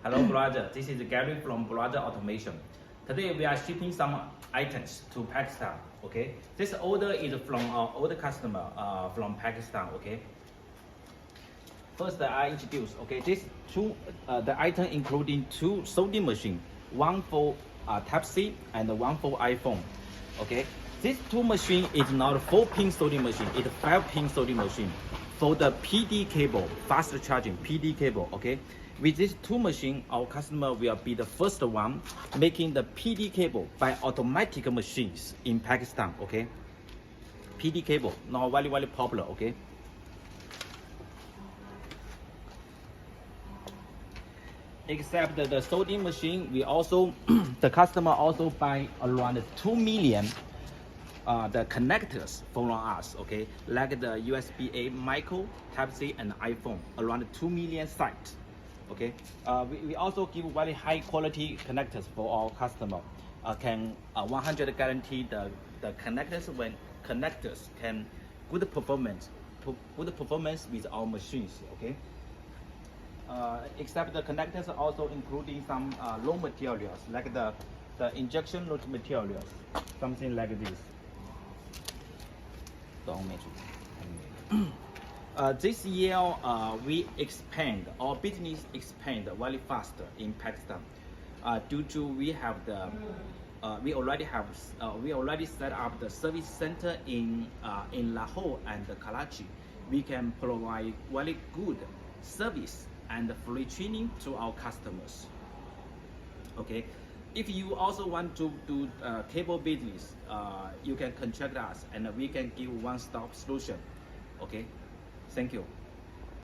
Hello, brother. This is Gary from Brother Automation. Today we are shipping some items to Pakistan. Okay. This order is from our older customer from Pakistan. Okay. First, I introduce. Okay, this the item including two sewing machine, one for Type-C and one for iPhone. Okay. This two machine is not a 4-pin sewing machine. It's a 5-pin sewing machine. For the PD cable, fast charging PD cable, okay? With these two machines, our customer will be the first one making the PD cable by automatic machines in Pakistan, okay? PD cable, now very, very popular, okay? Except the sewing machine, we also, the customer also buy around 2 million the connectors from us, okay, like the USB-A micro, Type-C, and iPhone, around 2 million sites, okay. We also give very high quality connectors for our customer. Can 100 guarantee the connectors when connectors can good performance with our machines, okay. Except the connectors also including some raw materials like the injection raw materials, something like this. This year we expand, our business expand very fast in Pakistan due to we already set up the service center in Lahore and Karachi. We can provide very good service and free training to our customers. Okay. If you also want to do cable business, you can contact us and we can give one-stop solution. Okay, thank you.